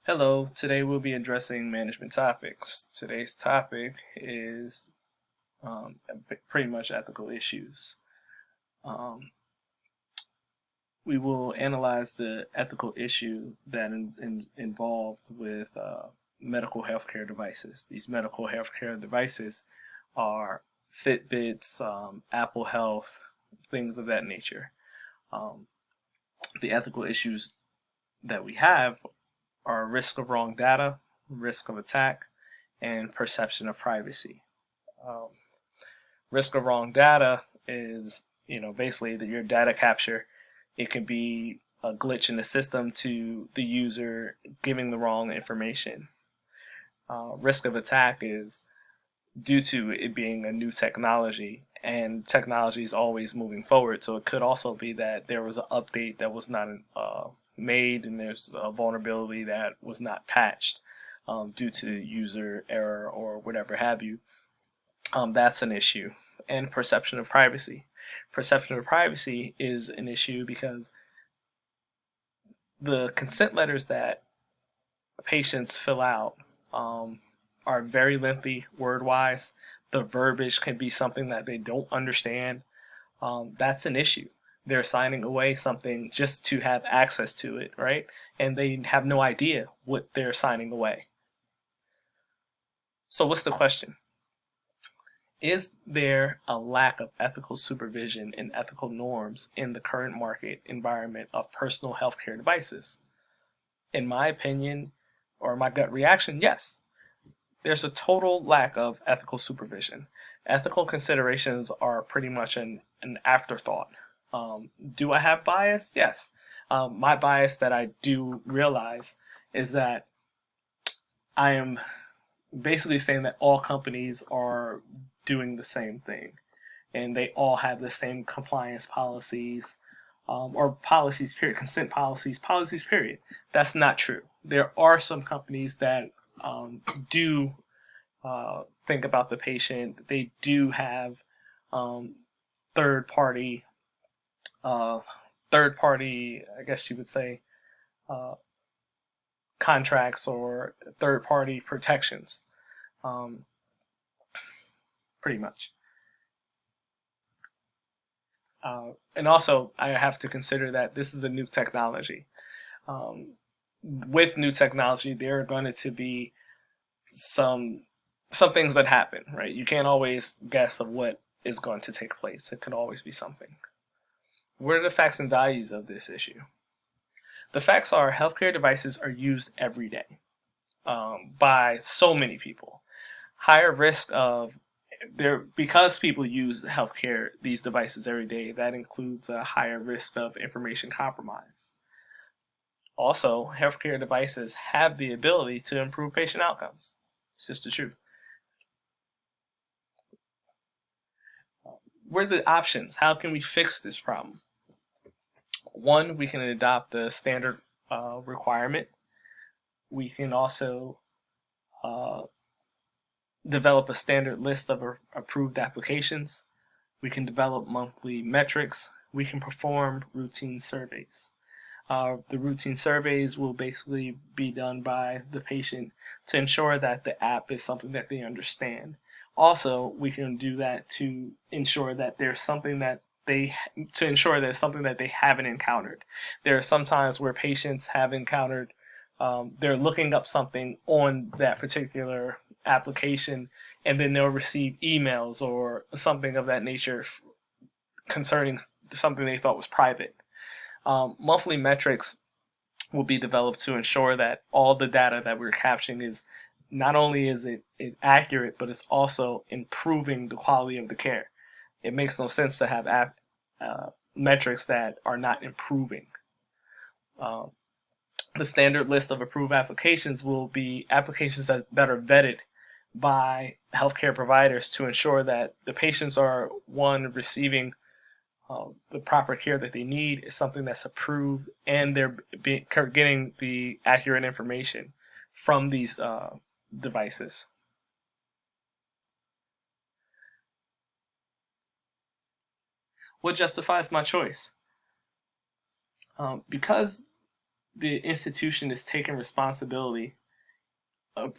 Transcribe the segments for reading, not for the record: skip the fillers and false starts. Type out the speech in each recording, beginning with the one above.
Hello, today we'll be addressing management topics. Today's topic is pretty much ethical issues. Um, we will analyze the ethical issue that involved with medical healthcare devices. These medical healthcare devices are Fitbits, Apple Health, things of that nature. Um, the ethical issues that we have are risk of wrong data, risk of attack, and perception of privacy. Um, Risk of wrong data is, basically that your data capture. It can be a glitch in the system to the user giving the wrong information. Risk of attack is due to it being a new technology, and technology is always moving forward. So it could also be that there was an update that was not made, and there's a vulnerability that was not patched due to user error or whatever have you. That's an issue. And perception of privacy. Perception of privacy is an issue because the consent letters that patients fill out are very lengthy word wise. The verbiage can be something that they don't understand. That's an issue. They're signing away something just to have access to it, right? And they have no idea what they're signing away. So, what's the question? Is there a lack of ethical supervision and ethical norms in the current market environment of personal healthcare devices? In my opinion, or my gut reaction, yes. There's a total lack of ethical supervision. Ethical considerations are pretty much an afterthought. Do I have bias? Yes. My bias that I do realize is that I am basically saying that all companies are doing the same thing and they all have the same compliance policies, or policies period, consent policies period. That's not true. There are some companies that do think about the patient. They do have um, third party uh, I guess you would say, uh, contracts or third party protections, um, pretty much. And also, I have to consider that this is a new technology. Um, with new technology, there are going to be some some things that happen, right? You can't always guess of what is going to take place. It could always be something. What are the facts and values of this issue? The facts are healthcare devices are used every day by so many people. Higher risk of there because people use healthcare these devices every day. That includes a higher risk of information compromise. Also, healthcare devices have the ability to improve patient outcomes. It's just the truth. What are the options? How can we fix this problem? One, we can adopt the standard requirement. We can also uh, develop a standard list of approved applications. We can develop monthly metrics. We can perform routine surveys. The routine surveys will basically be done by the patient to ensure that the app is something that they understand. Also, we can do that to ensure that there's something that they haven't encountered. There are some times where patients have encountered, they're looking up something on that particular application, and then they'll receive emails or something of that nature concerning something they thought was private. Monthly metrics will be developed to ensure that all the data that we're capturing is not only is it accurate, but it's also improving the quality of the care. It makes no sense to have metrics that are not improving. Uh, the standard list of approved applications will be applications that are vetted by healthcare providers to ensure that the patients are, one, receiving the proper care that they need, is something that's approved, and they're getting the accurate information from these devices. What justifies my choice? Because the institution is taking responsibility,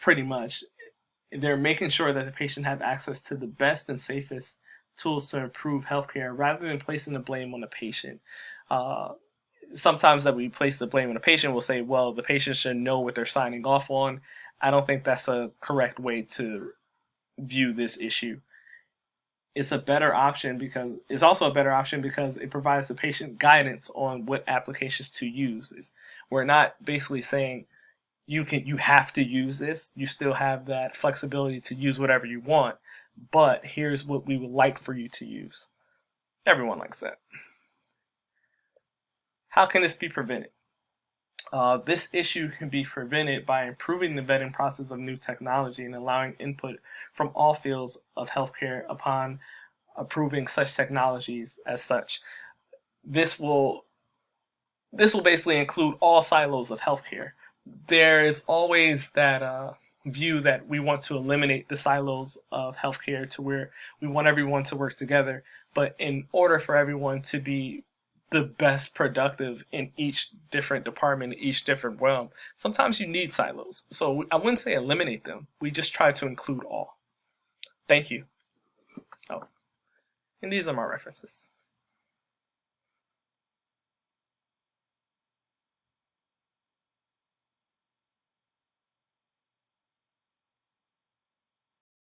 pretty much. They're making sure that the patient have access to the best and safest tools to improve healthcare rather than placing the blame on the patient. Sometimes that we place the blame on the patient, we'll say, well, the patient should know what they're signing off on. I don't think that's a correct way to view this issue. It's a better option because it's also a better option because it provides the patient guidance on what applications to use. We're not basically saying you have to use this. You still have that flexibility to use whatever you want, but here's what we would like for you to use. Everyone likes that. How can this be prevented? This issue can be prevented by improving the vetting process of new technology and allowing input from all fields of healthcare upon approving such technologies as such. This will basically include all silos of healthcare. There is always that view that we want to eliminate the silos of healthcare to where we want everyone to work together. But in order for everyone to be the best productive in each different department, each different realm, sometimes you need silos. So I wouldn't say eliminate them. We just try to include all. Thank you. Oh, and these are my references.